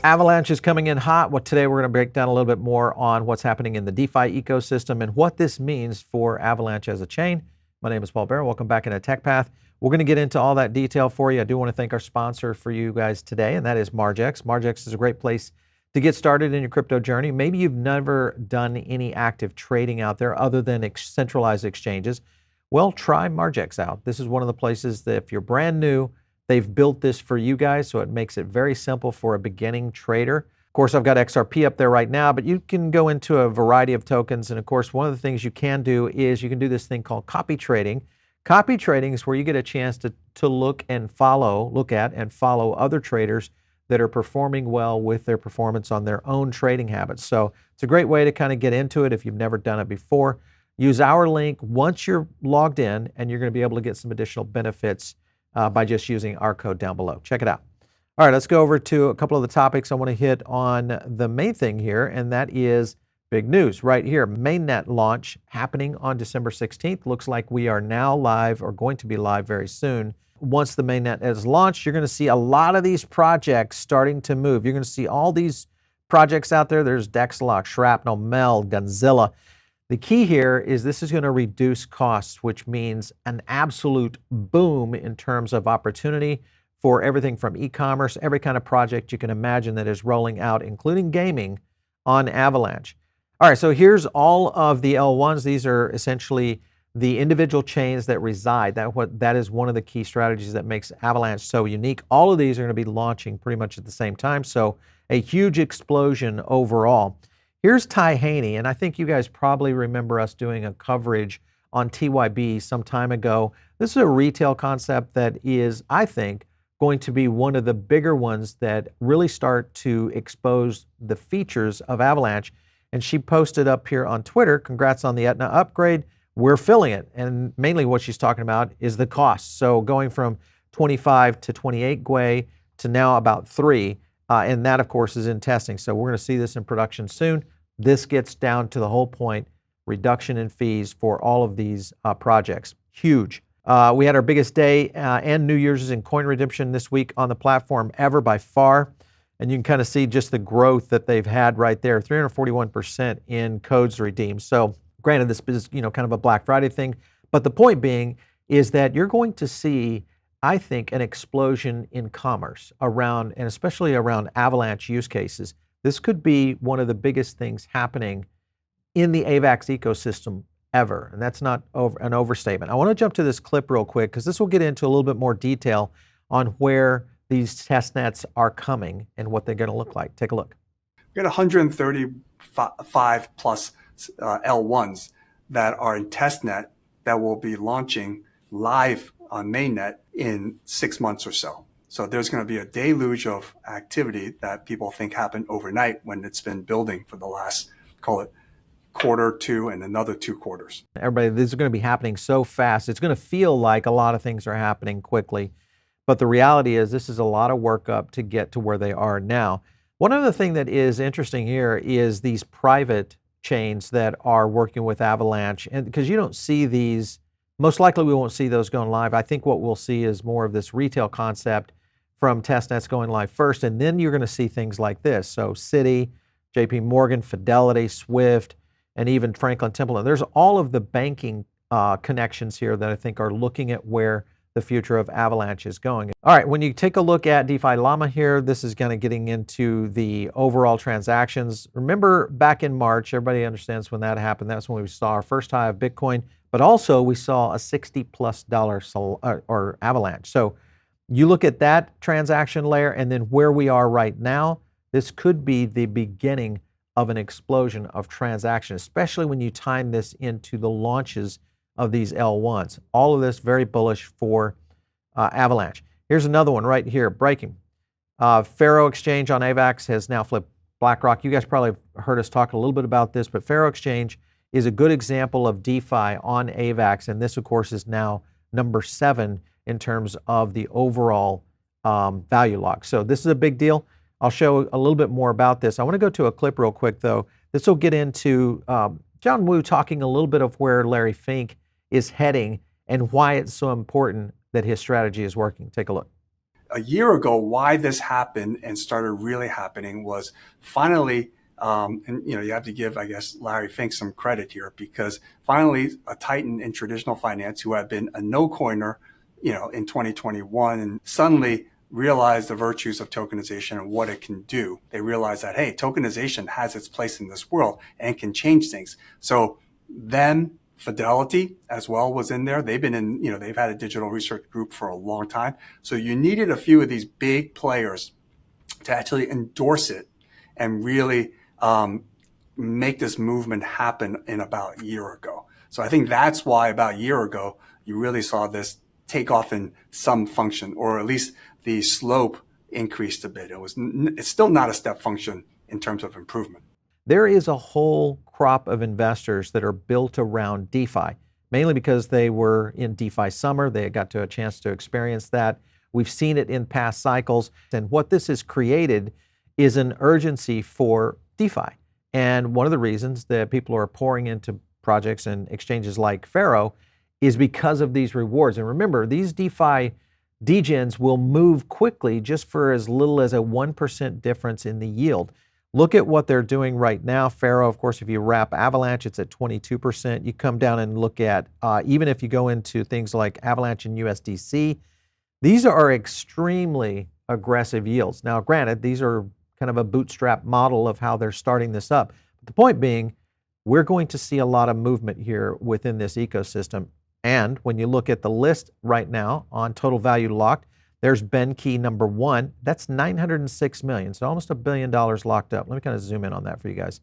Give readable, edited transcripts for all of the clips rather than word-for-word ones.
Avalanche is coming in hot. Well, today we're going to break down a little bit more on what's happening in the DeFi ecosystem and what this means for Avalanche as a chain. My name is Pharaoh. Welcome back into Tech Path. We're going to get into all that detail for you. I do want to thank our sponsor for you guys today, and that is Margex. Margex is a great place to get started in your crypto journey. Maybe you've never done any active trading out there other than centralized exchanges. Well, try Margex out. This is one of the places that if you're brand new, they've built this for you guys, so it makes it very simple for a beginning trader. Of course, I've got XRP up there right now, but you can go into a variety of tokens. And of course, one of the things you can do is you can do this thing called copy trading. Copy trading is where you get a chance to look at and follow other traders that are performing well with their performance on their own trading habits. So it's a great way to kind of get into it if you've never done it before. Use our link once you're logged in, and you're going to be able to get some additional benefits by just using our code down below. Check it out. All right, let's go over to a couple of the topics I want to hit on. The main thing here, and that is big news right here. Mainnet launch happening on December 16th. Looks like we are now live or going to be live very soon. Once the mainnet is launched, you're going to see a lot of these projects starting to move. You're going to see all these projects out there. There's Dexalot, Shrapnel, Meld, Gunzilla. The key here is this is going to reduce costs, which means an absolute boom in terms of opportunity for everything from e-commerce, every kind of project you can imagine that is rolling out, including gaming, on Avalanche. All right, so here's all of the L1s. These are essentially the individual chains that reside. That is one of the key strategies that makes Avalanche so unique. All of these are going to be launching pretty much at the same time, so a huge explosion overall. Here's Haney, and I think you guys probably remember us doing a coverage on TYB some time ago. This is a retail concept that is, I think, going to be one of the bigger ones that really start to expose the features of Avalanche. And she posted up here on Twitter, congrats on the Etna upgrade. We're filling it. And mainly what she's talking about is the cost. So going from 25 to 28 Gwei to now about 3. And that, of course, is in testing. So we're going to see this in production soon. This gets down to the whole point, reduction in fees for all of these projects. Huge. We had our biggest day and New Year's in coin redemption this week on the platform ever by far. And you can kind of see just the growth that they've had right there, 341% in codes redeemed. So granted, this is kind of a Black Friday thing. But the point being is that you're going to see, I think, an explosion in commerce around, and especially around Avalanche use cases. This could be one of the biggest things happening in the AVAX ecosystem ever, and that's not an overstatement. I want to jump to this clip real quick because this will get into a little bit more detail on where these testnets are coming and what they're going to look like. Take a look. We got 135 plus L1s that are in testnet that will be launching live on mainnet in 6 months or so. So there's going to be a deluge of activity that people think happened overnight when it's been building for the last, call it, quarter, 2, and another 2 quarters. Everybody, this is going to be happening so fast. It's going to feel like a lot of things are happening quickly. But the reality is this is a lot of work up to get to where they are now. One other thing that is interesting here is these private chains that are working with Avalanche. And because you don't see these, most likely we won't see those going live. I think what we'll see is more of this retail concept from testnets going live first, and then you're going to see things like this. So Citi, JP Morgan, Fidelity, Swift, and even Franklin Templeton. There's all of the banking connections here that I think are looking at where the future of Avalanche is going. All right, when you take a look at DeFi Llama here, this is kind of getting into the overall transactions. Remember back in March, everybody understands when that happened. That's when we saw our first high of Bitcoin, but also we saw a $60+ or Avalanche. So you look at that transaction layer and then where we are right now, this could be the beginning of an explosion of transactions, especially when you time this into the launches of these L1s. All of this very bullish for Avalanche. Here's another one right here, breaking. Pharaoh Exchange on AVAX has now flipped Blackrock. You guys probably have heard us talk a little bit about this, but Pharaoh Exchange is a good example of DeFi on AVAX, and this, of course, is now number 7 in terms of the overall value lock. So this is a big deal. I'll show a little bit more about this. I want to go to a clip real quick, though. This will get into John Woo talking a little bit of where Larry Fink is heading and why it's so important that his strategy is working. Take a look. a year ago, why this happened and started really happening was finally, and you have to give, I guess, Larry Fink some credit here, because finally a titan in traditional finance who had been a no coiner, in 2021, and suddenly realized the virtues of tokenization and what it can do. They realized that, hey, tokenization has its place in this world and can change things. So then Fidelity as well was in there. They've been in, they've had a digital research group for a long time. So you needed a few of these big players to actually endorse it and really make this movement happen in about a year ago. So I think that's why about a year ago, you really saw this take off in some function, or at least the slope increased a bit. It's still not a step function in terms of improvement. There is a whole crop of investors that are built around DeFi, mainly because they were in DeFi summer. They got to a chance to experience that. We've seen it in past cycles. And what this has created is an urgency for DeFi. And one of the reasons that people are pouring into projects and exchanges like Pharaoh is because of these rewards. And remember, these DeFi degens will move quickly just for as little as a 1% difference in the yield. Look at what they're doing right now. Pharaoh, of course, if you wrap Avalanche, it's at 22%. You come down and look at, even if you go into things like Avalanche and USDC, these are extremely aggressive yields. Now, granted, these are kind of a bootstrap model of how they're starting this up. But the point being, we're going to see a lot of movement here within this ecosystem. And when you look at the list right now on total value locked, there's Benkey number 1. That's $906 million, so almost $1 billion locked up. Let me kind of zoom in on that for you guys.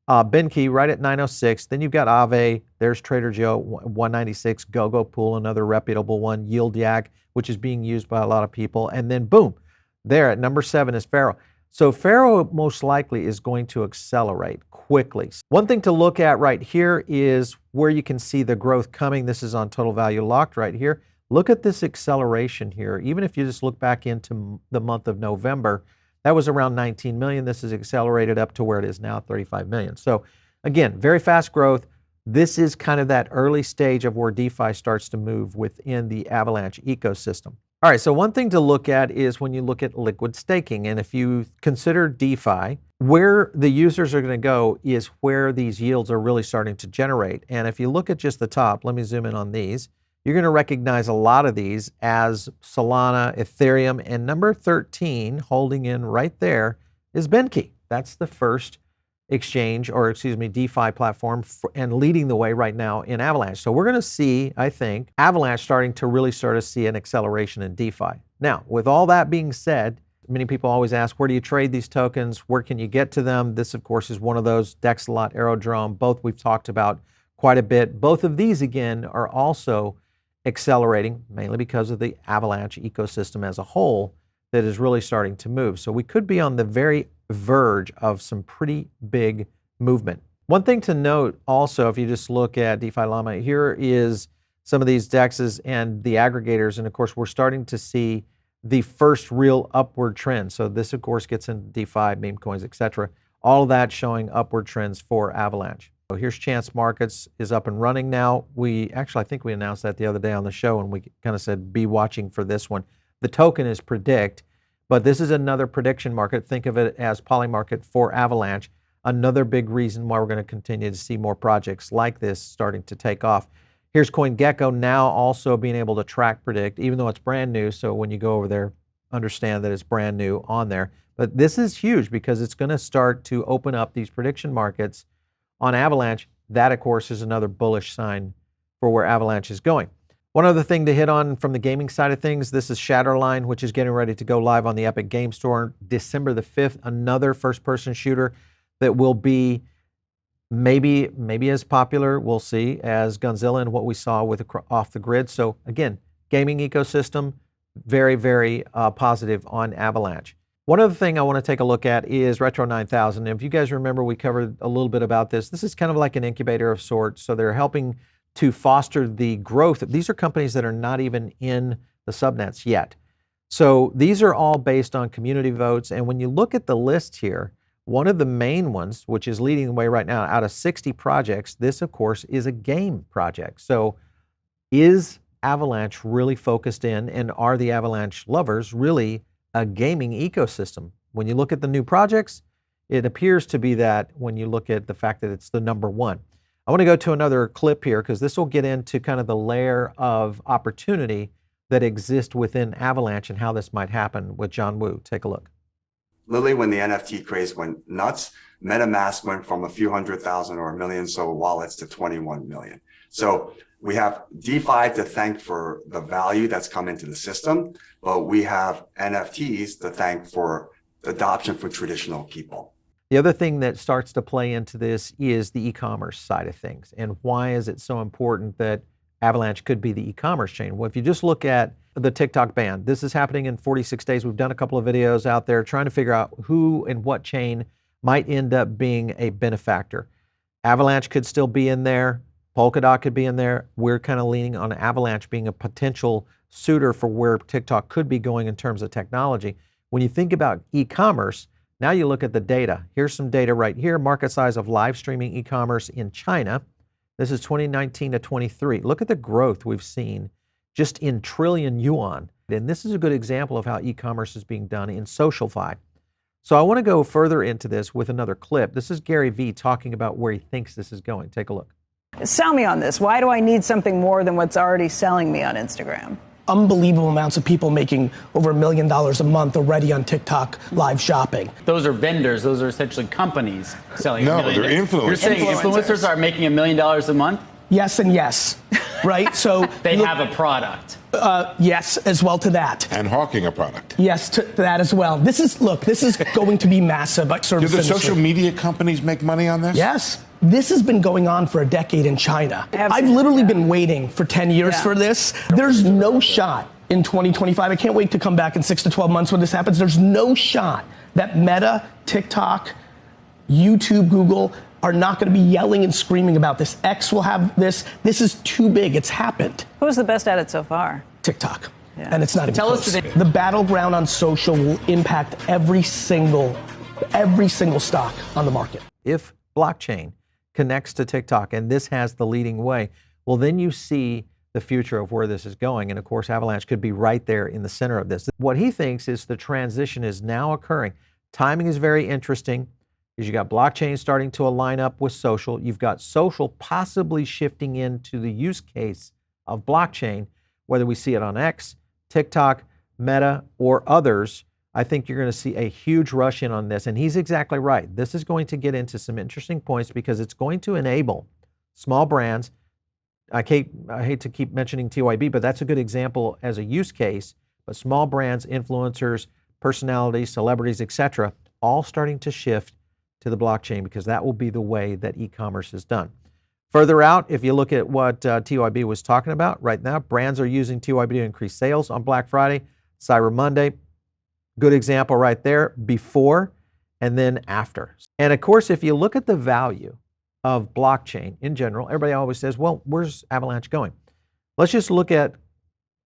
Benkey right at 906. Then you've got Aave. There's Trader Joe 196. GoGo Pool, another reputable one. Yield Yak, which is being used by a lot of people. And then boom, there at number 7 is Pharaoh. So Pharaoh most likely is going to accelerate quickly. One thing to look at right here is where you can see the growth coming. This is on total value locked right here. Look at this acceleration here. Even if you just look back into the month of November, that was around 19 million. This is accelerated up to where it is now, 35 million. So again, very fast growth. This is kind of that early stage of where DeFi starts to move within the Avalanche ecosystem. All right, so one thing to look at is when you look at liquid staking. And if you consider DeFi, where the users are going to go is where these yields are really starting to generate. And if you look at just the top, let me zoom in on these. You're going to recognize a lot of these as Solana, Ethereum, and number 13 holding in right there is Benkey. That's the first exchange, or excuse me, DeFi platform and leading the way right now in Avalanche. So we're going to see, I think, Avalanche starting to really start to see an acceleration in DeFi. Now, with all that being said, many people always ask, where do you trade these tokens? Where can you get to them? This, of course, is one of those. Dexalot, Aerodrome, both we've talked about quite a bit. Both of these, again, are also accelerating, mainly because of the Avalanche ecosystem as a whole that is really starting to move. So we could be on the very verge of some pretty big movement. One thing to note also, if you just look at DeFi Llama, here is some of these DEXs and the aggregators. And of course, we're starting to see the first real upward trend. So this, of course, gets into DeFi, meme coins, etc. All of that showing upward trends for Avalanche. So here's Chance Markets is up and running now. I think we announced that the other day on the show, and we kind of said, be watching for this one. The token is Predict, but this is another prediction market. Think of it as Polymarket for Avalanche. Another big reason why we're going to continue to see more projects like this starting to take off. Here's CoinGecko now also being able to track Predict, even though it's brand new. So when you go over there, understand that it's brand new on there. But this is huge because it's going to start to open up these prediction markets on Avalanche. That, of course, is another bullish sign for where Avalanche is going. One other thing to hit on from the gaming side of things, this is Shatterline, which is getting ready to go live on the Epic Game Store December the 5th, another first-person shooter that will be maybe as popular, we'll see, as Gunzilla and what we saw with Off the Grid. So again, gaming ecosystem, very, very positive on Avalanche. One other thing I want to take a look at is Retro 9000. If you guys remember, we covered a little bit about this. This is kind of like an incubator of sorts. So they're helping to foster the growth. These are companies that are not even in the subnets yet. So these are all based on community votes. And when you look at the list here, one of the main ones, which is leading the way right now, out of 60 projects, this, of course, is a game project. So is Avalanche really focused in, and are the Avalanche lovers really a gaming ecosystem? When you look at the new projects, it appears to be that when you look at the fact that it's the number one. I want to go to another clip here because this will get into kind of the layer of opportunity that exists within Avalanche and how this might happen with John Woo. Take a look. Literally, when the NFT craze went nuts, MetaMask went from a few 100,000 or a million so wallets to 21 million. So we have DeFi to thank for the value that's come into the system, but we have NFTs to thank for adoption for traditional people. The other thing that starts to play into this is the e-commerce side of things. And why is it so important that Avalanche could be the e-commerce chain? Well, if you just look at the TikTok ban, this is happening in 46 days. We've done a couple of videos out there trying to figure out who and what chain might end up being a benefactor. Avalanche could still be in there. Polkadot could be in there. We're kind of leaning on Avalanche being a potential suitor for where TikTok could be going in terms of technology. When you think about e-commerce, now you look at the data. Here's some data right here. Market size of live streaming e-commerce in China. This is 2019 to 23. Look at the growth we've seen just in trillion yuan. And this is a good example of how e-commerce is being done in SocialFi. So I want to go further into this with another clip. This is Gary Vee talking about where he thinks this is going. Take a look. Sell me on this. Why do I need something more than what's already selling me on Instagram? Unbelievable amounts of people making over $1 million a month already on TikTok live shopping. Those are vendors. Those are essentially companies selling. No, they're influencers. You're saying influencers are making $1 million a month? Yes and yes, right? So they have a product. Yes, as well to that. And hawking a product. Yes, to that as well. This is going to be massive. Do the social media companies make money on this? Yes. This has been going on for a decade in China. I've literally been waiting for 10 years for this. There's no shot in 2025. I can't wait to come back in 6 to 12 months when this happens. There's no shot that Meta, TikTok, YouTube, Google are not going to be yelling and screaming about this. X will have this. This is too big. It's happened. Who's the best at it so far? TikTok. Yeah. And it's not even Tell close. us today. The battleground on social will impact every single stock on the market. If blockchain connects to TikTok and this has the leading way, well, then you see the future of where this is going. And of course, Avalanche could be right there in the center of this. What he thinks is the transition is now occurring. Timing is very interesting because you got blockchain starting to align up with social. You've got social possibly shifting into the use case of blockchain, whether we see it on X, TikTok, Meta, or others. I think you're going to see a huge rush in on this. And he's exactly right. This is going to get into some interesting points because it's going to enable small brands. I hate to keep mentioning TYB, but that's a good example as a use case. But small brands, influencers, personalities, celebrities, etc., all starting to shift to the blockchain because that will be the way that e-commerce is done. Further out, if you look at what TYB was talking about right now, brands are using TYB to increase sales on Black Friday, Cyber Monday. Good example right there, before and then after. And of course, if you look at the value of blockchain in general, everybody always says, well, where's Avalanche going? Let's just look at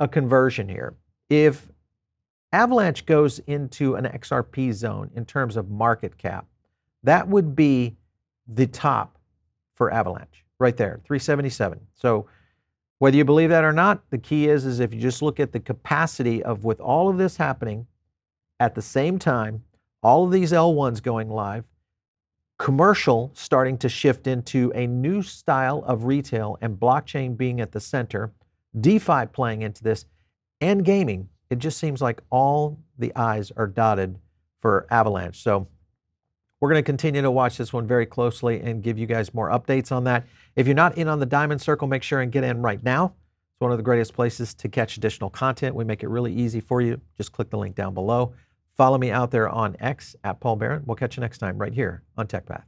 a conversion here. If Avalanche goes into an XRP zone in terms of market cap, that would be the top for Avalanche right there, 377. So whether you believe that or not, the key is if you just look at the capacity of with all of this happening, at the same time, all of these L1s going live, commercial starting to shift into a new style of retail and blockchain being at the center, DeFi playing into this, and gaming, it just seems like all the I's are dotted for Avalanche. So we're going to continue to watch this one very closely and give you guys more updates on that. If you're not in on the Diamond Circle, make sure and get in right now. It's one of the greatest places to catch additional content. We make it really easy for you. Just click the link down below. Follow me out there on X at Paul Barron. We'll catch you next time right here on TechPath.